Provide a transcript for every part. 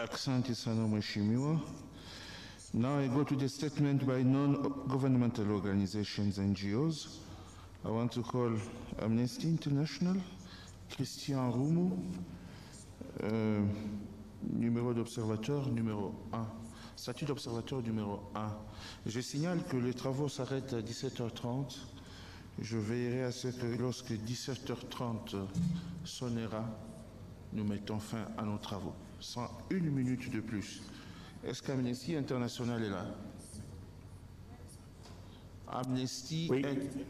Asante sana Mheshimiwa. Now I go to the statement by non-governmental organizations, NGOs. I want to call Amnesty International, Christian Roumou, numéro d'observateur numéro 1, statut d'observateur numéro 1. Je signale que les travaux s'arrêtent à 17h30. Je veillerai à ce que lorsque 17h30 sonnera, nous mettons fin à nos travaux, sans une minute de plus. Est-ce qu'Amnesty International est là? Amnesty, oui.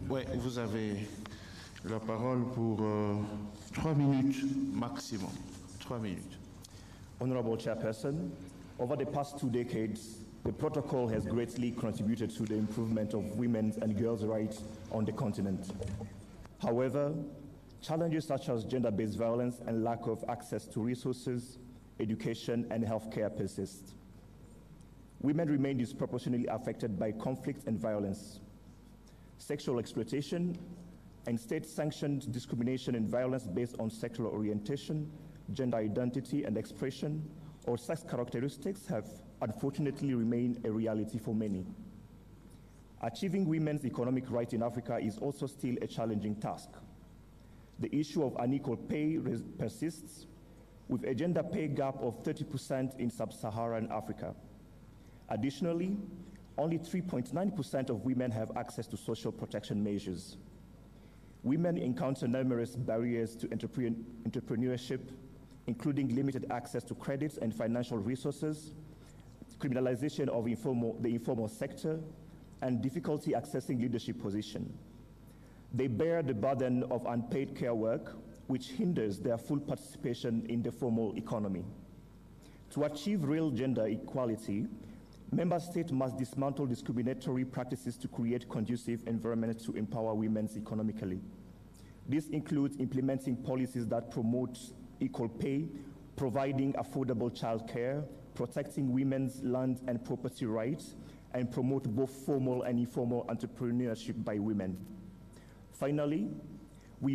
Ouais, vous avez la parole pour 3 minutes maximum. 3 minutes. Honorable Chairperson, over the past 2 decades, the protocol has greatly contributed to the improvement of women's and girls' rights on the continent. However, challenges such as gender-based violence and lack of access to resources, education, and healthcare persist. Women remain disproportionately affected by conflict and violence. Sexual exploitation and state-sanctioned discrimination and violence based on sexual orientation, gender identity and expression, or sex characteristics have unfortunately remained a reality for many. Achieving women's economic rights in Africa is also still a challenging task. The issue of unequal pay persists, with a gender pay gap of 30% in sub-Saharan Africa. Additionally, only 3.9% of women have access to social protection measures. Women encounter numerous barriers to entrepreneurship, including limited access to credits and financial resources, criminalization of the informal sector, and difficulty accessing leadership positions. They bear the burden of unpaid care work, which hinders their full participation in the formal economy. To achieve real gender equality, member states must dismantle discriminatory practices to create conducive environments to empower women economically. This includes implementing policies that promote equal pay, providing affordable childcare, protecting women's land and property rights, and promote both formal and informal entrepreneurship by women. Finally, we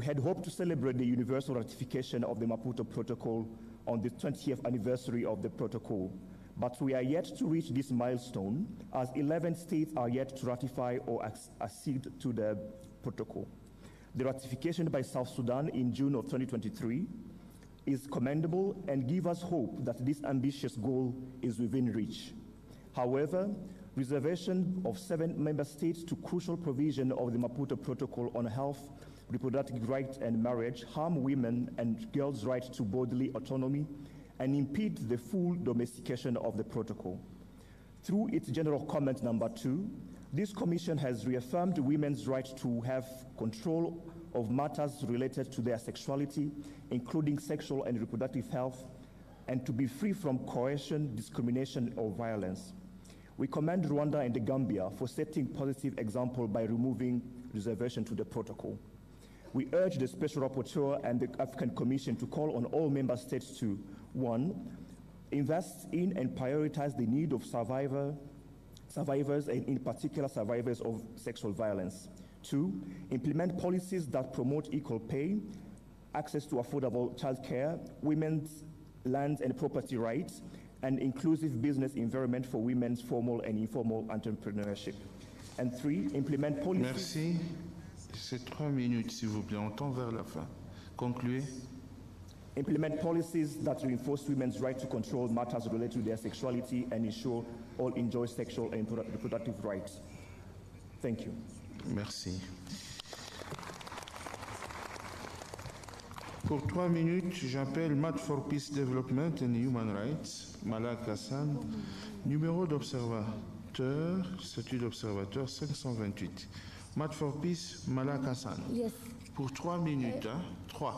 had hoped to celebrate the universal ratification of the Maputo Protocol on the 20th anniversary of the protocol, but we are yet to reach this milestone as 11 states are yet to ratify or accede to the protocol. The ratification by South Sudan in June of 2023 is commendable and gives us hope that this ambitious goal is within reach. However, reservation of 7 member states to crucial provision of the Maputo Protocol on health, reproductive rights and marriage harm women and girls' right to bodily autonomy and impede the full domestication of the protocol. Through its general comment number 2, this commission has reaffirmed women's right to have control of matters related to their sexuality, including sexual and reproductive health, and to be free from coercion, discrimination, or violence. We commend Rwanda and the Gambia for setting positive example by removing reservation to the protocol. We urge the Special Rapporteur and the African Commission to call on all member states to, 1, invest in and prioritize the need of survivors and in particular survivors of sexual violence. 2, implement policies that promote equal pay, access to affordable childcare, women's land and property rights, and inclusive business environment for women's formal and informal entrepreneurship. And 3, implement policies. Merci. C'est 3 minutes, s'il vous plaît. On tend vers la fin. Concluez. Implement policies that reinforce women's right to control matters related to their sexuality and ensure all enjoy sexual and reproductive rights. Thank you. Merci. Pour 3 minutes, j'appelle Mat for Peace Development and Human Rights, Malak Hassan, numéro d'observateur, statut d'observateur 528. Mat for Peace, Malak Hassan. Yes. Pour 3 minutes, 3.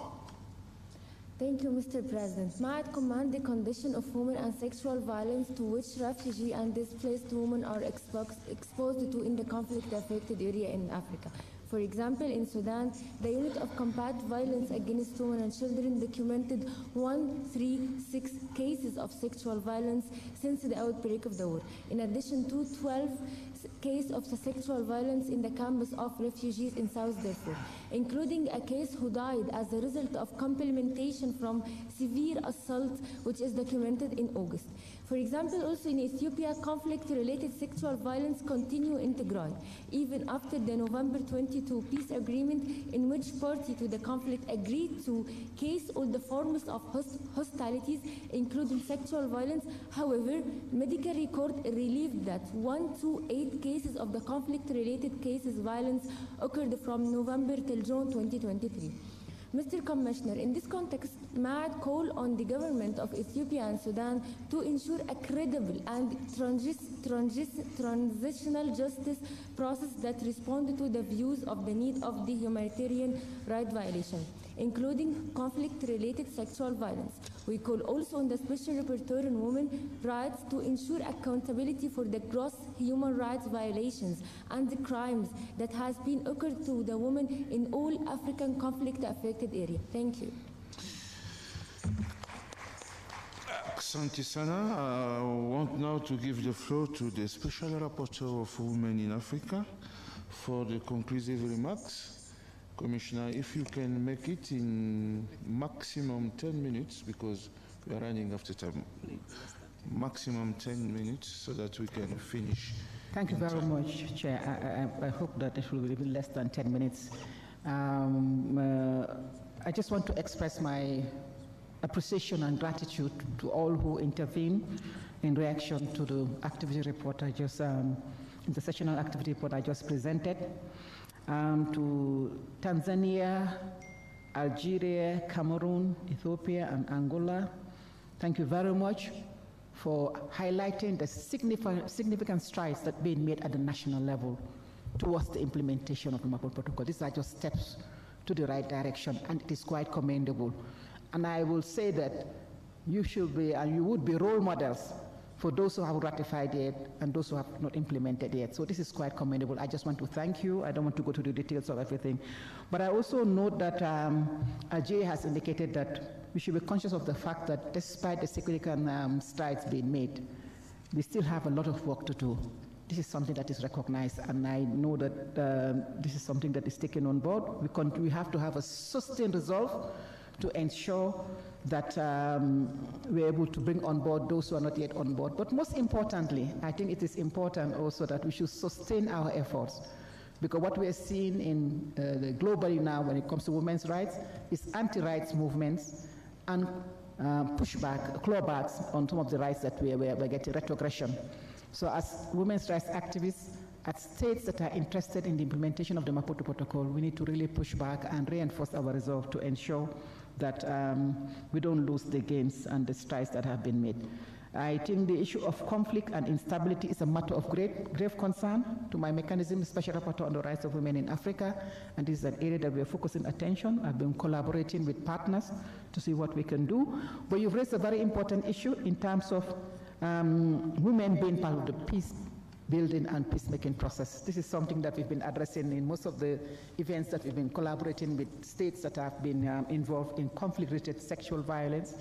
Thank you, Mr. President. Might commend the condition of women and sexual violence to which refugee and displaced women are exposed to in the conflict-affected area in Africa. For example, in Sudan, the Unit of Combat Violence Against Women and Children documented 136 cases of sexual violence since the outbreak of the war, in addition to 12 cases of sexual violence in the campus of refugees in South Darfur, including a case who died as a result of complementation from severe assault, which is documented in August. For example, also in Ethiopia, conflict-related sexual violence continue in Tigray, even after the November 22 peace agreement, in which party to the conflict agreed to case all the forms of hostilities, including sexual violence. However, medical record relieved that 1 to 8 cases of the conflict-related cases violence occurred from November till June 2023. Mr. Commissioner, in this context, may I call on the government of Ethiopia and Sudan to ensure a credible and transitional justice process that responds to the views of the need of the humanitarian right violation, including conflict-related sexual violence. We call also on the Special Rapporteur on Women's Rights to ensure accountability for the gross human rights violations and the crimes that has been occurred to the women in all African conflict-affected areas. Thank you. Asante sana. I want now to give the floor to the Special Rapporteur of Women in Africa for the conclusive remarks. Commissioner, if you can make it in maximum 10 minutes, because we are running after time. Maximum 10 minutes so that we can finish. Thank you very much, Chair. I hope that it will be less than 10 minutes. I just want to express my appreciation and gratitude to all who intervened in reaction to the activity report I just, the sessional activity report I just presented. To Tanzania, Algeria, Cameroon, Ethiopia, and Angola, thank you very much for highlighting the significant strides that are being made at the national level towards the implementation of the Maputo Protocol. These are just steps to the right direction, and it is quite commendable. And I will say that you should be, and you would be role models for those who have ratified it and those who have not implemented it. So this is quite commendable. I just want to thank you. I don't want to go to the details of everything. But I also note that Ajay has indicated that we should be conscious of the fact that despite the significant strides being made, we still have a lot of work to do. This is something that is recognized, and I know that this is something that is taken on board. We have to have a sustained resolve to ensure that we're able to bring on board those who are not yet on board. But most importantly, I think it is important also that we should sustain our efforts, because what we are seeing in globally now when it comes to women's rights is anti-rights movements and pushback, clawbacks on some of the rights that we're getting, retrogression. So as women's rights activists, as states that are interested in the implementation of the Maputo Protocol, we need to really push back and reinforce our resolve to ensure that we don't lose the gains and the strides that have been made. I think the issue of conflict and instability is a matter of grave concern to my mechanism, Special Rapporteur on the Rights of Women in Africa, and this is an area that we are focusing attention. I've been collaborating with partners to see what we can do. But you've raised a very important issue in terms of women being part of the peace building and peacemaking process. This is something that we've been addressing in most of the events that we've been collaborating with states that have been involved in conflict-related sexual violence,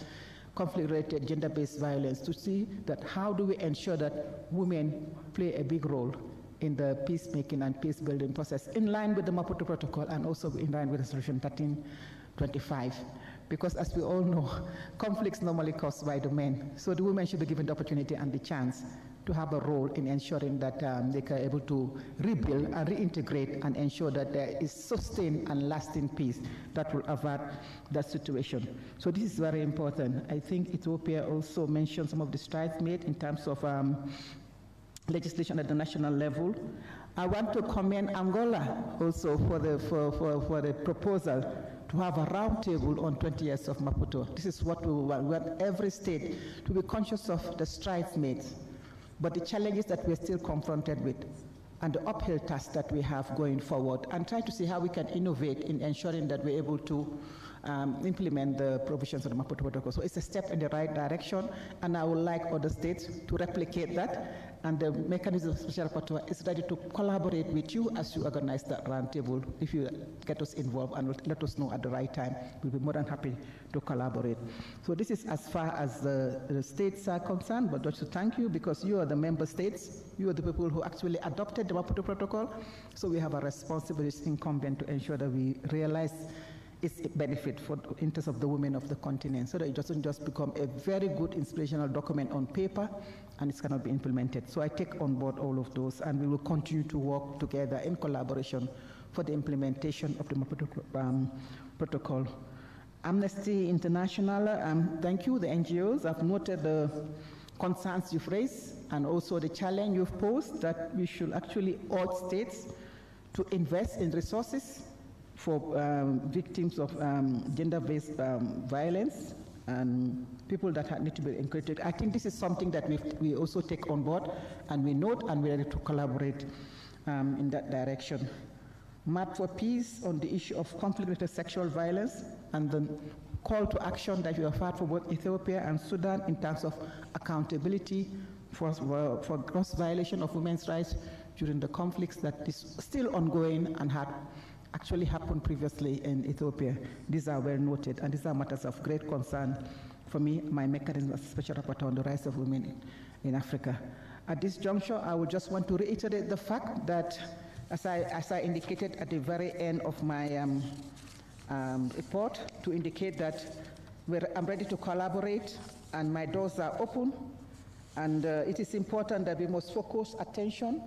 conflict-related gender-based violence, to see that how do we ensure that women play a big role in the peacemaking and peace-building process in line with the Maputo Protocol and also in line with Resolution 1325. Because as we all know, conflicts normally caused by the men. So the women should be given the opportunity and the chance to have a role in ensuring that they are able to rebuild and reintegrate and ensure that there is sustained and lasting peace that will avert that situation. So this is very important. I think Ethiopia also mentioned some of the strides made in terms of legislation at the national level. I want to commend Angola also for the proposal to have a roundtable on 20 years of Maputo. This is what we want. We want every state to be conscious of the strides made, but the challenges that we're still confronted with and the uphill task that we have going forward, and try to see how we can innovate in ensuring that we're able to implement the provisions of the Maputo Protocol. So it's a step in the right direction, and I would like other states to replicate that and the mechanism of special rapporteur is ready to collaborate with you as you organize that roundtable. If you get us involved and let us know at the right time, we'll be more than happy to collaborate. So this is as far as the states are concerned, but just to thank you because you are the member states, you are the people who actually adopted the Maputo Protocol, so we have a responsibility incumbent to ensure that we realize its benefit for the interest of the women of the continent, so that it doesn't just become a very good inspirational document on paper and it cannot be implemented. So I take on board all of those, and we will continue to work together in collaboration for the implementation of the Maputo Protocol. Amnesty International, thank you, the NGOs. I've noted the concerns you've raised and also the challenge you've posed that we should actually urge states to invest in resources for victims of gender-based violence and people that need to be encouraged. I think this is something that we also take on board, and we note, and we're ready to collaborate in that direction. Map for Peace on the issue of conflict-related sexual violence and the call to action that you have had for both Ethiopia and Sudan in terms of accountability for gross violation of women's rights during the conflicts that is still ongoing and had actually happened previously in Ethiopia. These are well noted, and these are matters of great concern for me, my mechanism as Special Rapporteur on the rights of women in Africa. At this juncture, I would just want to reiterate the fact that, as I indicated at the very end of my report, to indicate that I'm ready to collaborate and my doors are open, and it is important that we must focus attention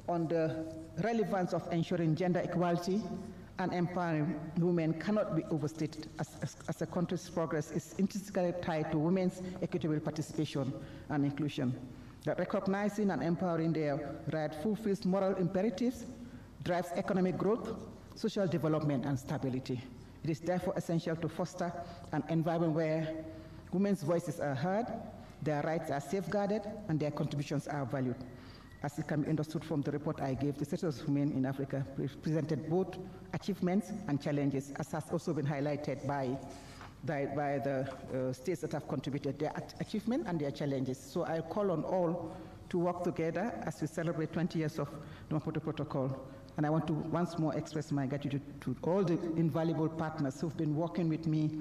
on the relevance of ensuring gender equality and empowering women cannot be overstated, as a country's progress is intrinsically tied to women's equitable participation and inclusion. That recognizing and empowering their right fulfills moral imperatives, drives economic growth, social development, and stability. It is therefore essential to foster an environment where women's voices are heard, their rights are safeguarded, and their contributions are valued. As it can be understood from the report I gave, the status of women in Africa presented both achievements and challenges, as has also been highlighted by the states that have contributed, their achievement and their challenges. So I call on all to work together as we celebrate 20 years of the Maputo Protocol. And I want to once more express my gratitude to all the invaluable partners who've been working with me,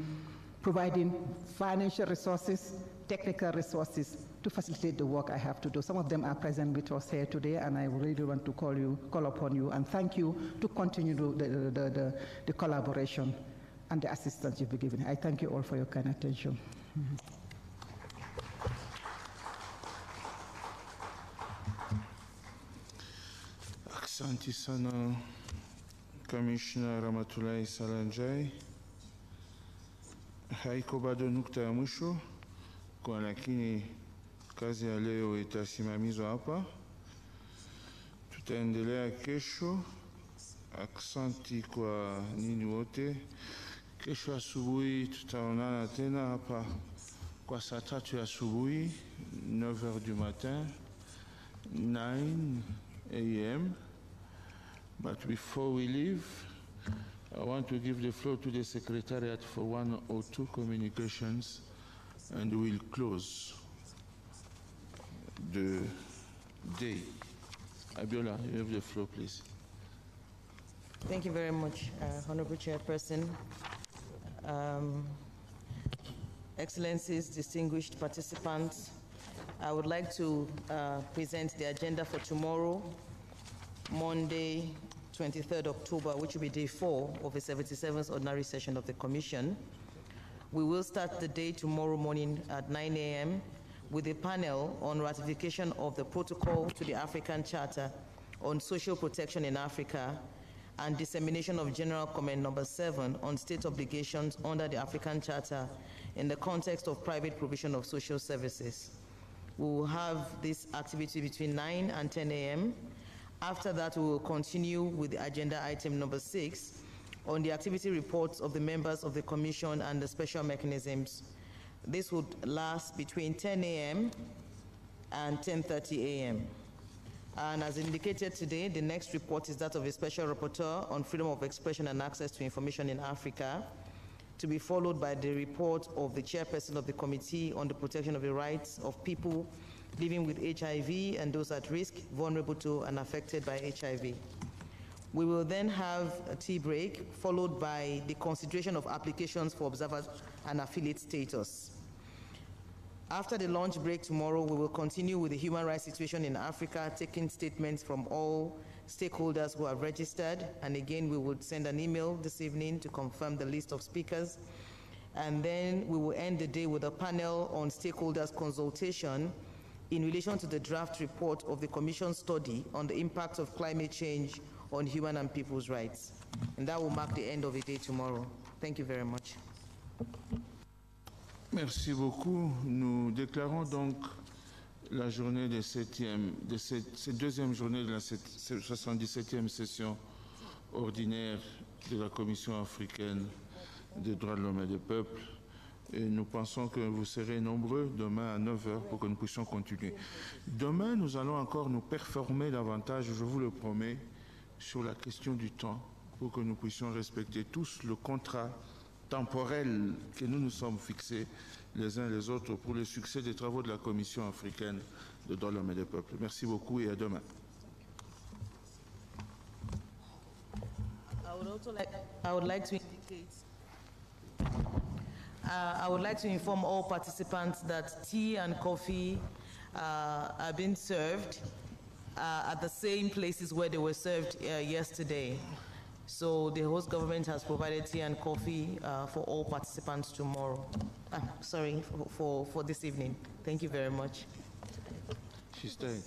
providing financial resources, technical resources to facilitate the work I have to do. Some of them are present with us here today, and I really want to call upon you and thank you to continue the collaboration and the assistance you've been given. I thank you all for your kind attention. Asante sana Commissioner Ramatulai Salanjai. Haiko bado nukta ya mwisho, kwa lakini kazi ya leo itasimamizwa hapa. Tutaendelea kesho. Aksanti kwa nini wote. Kesho asubuhi tutaonana tena hapa kwa saa 3 ya asubuhi, 9h du matin, 9 a.m. But before we leave, I want to give the floor to the Secretariat for 1 or 2 communications, and we'll close the day. Abiola, you have the floor, please. Thank you very much, Honorable Chairperson. Excellencies, distinguished participants, I would like to present the agenda for tomorrow, Monday, 23rd October, which will be day 4 of the 77th ordinary session of the Commission. We will start the day tomorrow morning at 9 a.m. with a panel on ratification of the protocol to the African Charter on Social Protection in Africa and dissemination of General Comment number 7 on state obligations under the African Charter in the context of private provision of social services. We will have this activity between 9 and 10 a.m. After that, we will continue with the agenda item number 6 on the activity reports of the members of the Commission and the special mechanisms. This would last between 10 a.m. and 10:30 a.m. And as indicated today, the next report is that of a special rapporteur on freedom of expression and access to information in Africa, to be followed by the report of the chairperson of the Committee on the Protection of the Rights of People living with HIV and those at risk, vulnerable to and affected by HIV. We will then have a tea break, followed by the consideration of applications for observers and affiliate status. After the lunch break tomorrow, we will continue with the human rights situation in Africa, taking statements from all stakeholders who have registered. And again, we would send an email this evening to confirm the list of speakers. And then we will end the day with a panel on stakeholders consultation in relation to the draft report of the Commission study on the impact of climate change on human and people's rights. And that will mark the end of the day tomorrow. Thank you very much. Merci beaucoup. Nous déclarons donc la journée de cette deuxième journée de la 77e session ordinaire de la Commission africaine des droits de l'homme et des peuples. Et nous pensons que vous serez nombreux demain à 9h pour que nous puissions continuer. Demain, nous allons encore nous performer davantage, je vous le promets, sur la question du temps, pour que nous puissions respecter tous le contrat temporel que nous nous sommes fixés les uns les autres pour le succès des travaux de la Commission africaine des droits de l'homme et des peuples. Merci beaucoup et à demain. I would like to indicate, I would like to inform all participants that tea and coffee are being served at the same places where they were served yesterday. So the host government has provided tea and coffee for all participants tomorrow. Sorry, for this evening. Thank you very much. She stayed.